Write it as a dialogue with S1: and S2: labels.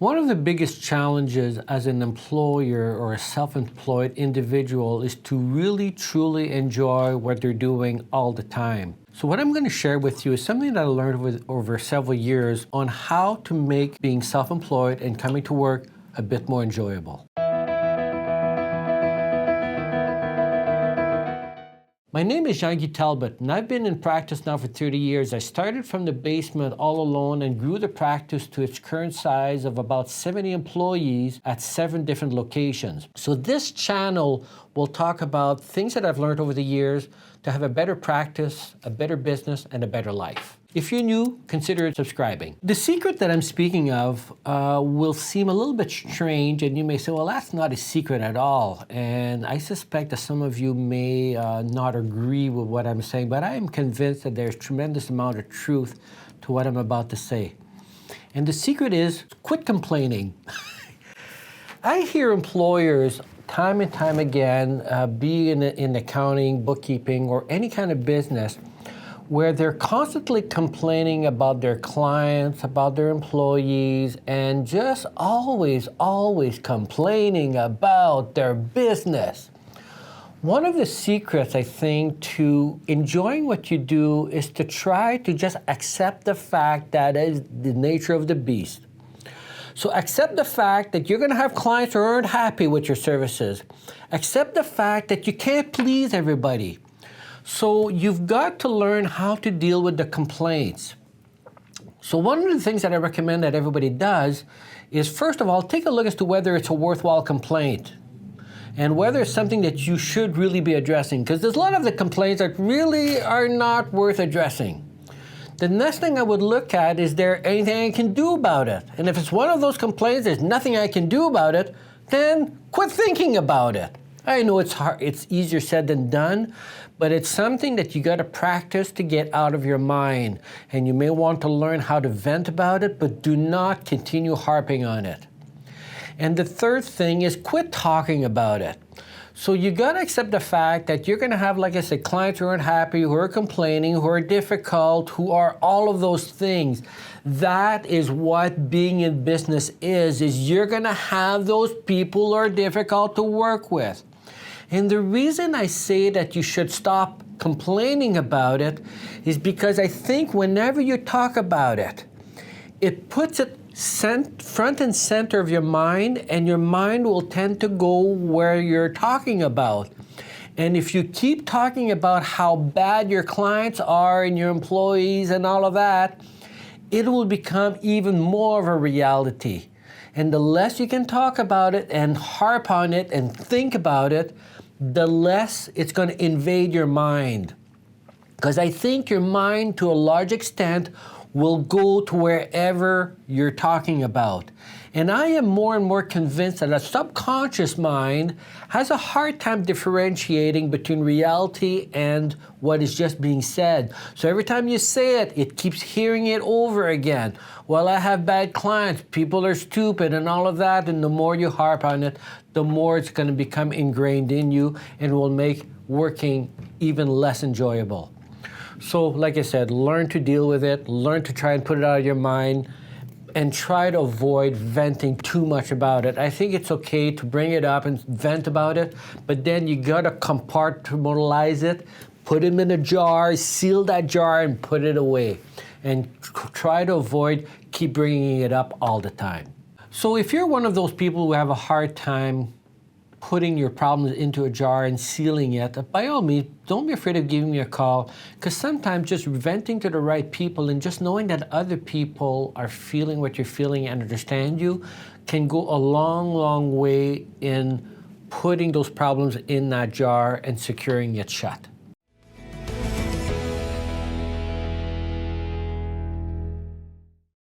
S1: One of the biggest challenges as an employer or a self-employed individual is to really truly enjoy what they're doing all the time. So what I'm going to share with you is something that I learned over several years on how to make being self-employed and coming to work a bit more enjoyable. My name is Talbot, and I've been in practice now for 30 years. I started from the basement all alone and grew the practice to its current size of about 70 employees at 7 different locations. So this channel will talk about things that I've learned over the years to have a better practice, a better business, and a better life. If you're new, consider subscribing. The secret that I'm speaking of will seem a little bit strange, and you may say, well, that's not a secret at all. And I suspect that some of you may not agree with what I'm saying, but I am convinced that there's a tremendous amount of truth to what I'm about to say. And the secret is quit complaining. I hear employers time and time again, be in accounting, bookkeeping, or any kind of business, where they're constantly complaining about their clients, about their employees, and just always complaining about their business. One of the secrets, I think, to enjoying what you do is to try to just accept the fact that is the nature of the beast. So accept the fact that you're going to have clients who aren't happy with your services. Accept the fact that you can't please everybody. So you've got to learn how to deal with the complaints. So one of the things that I recommend that everybody does is, first of all, take a look as to whether it's a worthwhile complaint and whether it's something that you should really be addressing, because there's a lot of the complaints that really are not worth addressing. The next thing I would look at, is there anything I can do about it? And if it's one of those complaints, there's nothing I can do about it, then quit thinking about it. I know it's hard, it's easier said than done, but it's something that you got to practice to get out of your mind. And you may want to learn how to vent about it, but do not continue harping on it. And the third thing is quit talking about it. So you got to accept the fact that you're going to have, like I said, clients who aren't happy, who are complaining, who are difficult, who are all of those things. That is what being in business is you're going to have those people who are difficult to work with. And the reason I say that you should stop complaining about it is because I think whenever you talk about it, it puts it front and center of your mind, and your mind will tend to go where you're talking about. And if you keep talking about how bad your clients are and your employees and all of that, it will become even more of a reality. And the less you can talk about it and harp on it and think about it, the less it's going to invade your mind. Because I think your mind, to a large extent, will go to wherever you're talking about. And I am more and more convinced that a subconscious mind has a hard time differentiating between reality and what is just being said. So every time you say it, it keeps hearing it over again. Well, I have bad clients, people are stupid and all of that, and the more you harp on it, the more it's going to become ingrained in you and will make working even less enjoyable. So, like I said, learn to deal with it, learn to try and put it out of your mind, and try to avoid venting too much about it. I think it's okay to bring it up and vent about it, but then you gotta compartmentalize it, put it in a jar, seal that jar, and put it away. And try to avoid keep bringing it up all the time. So if you're one of those people who have a hard time putting your problems into a jar and sealing it, by all means, don't be afraid of giving me a call, because sometimes just venting to the right people and just knowing that other people are feeling what you're feeling and understand you can go a long way in putting those problems in that jar and securing it shut.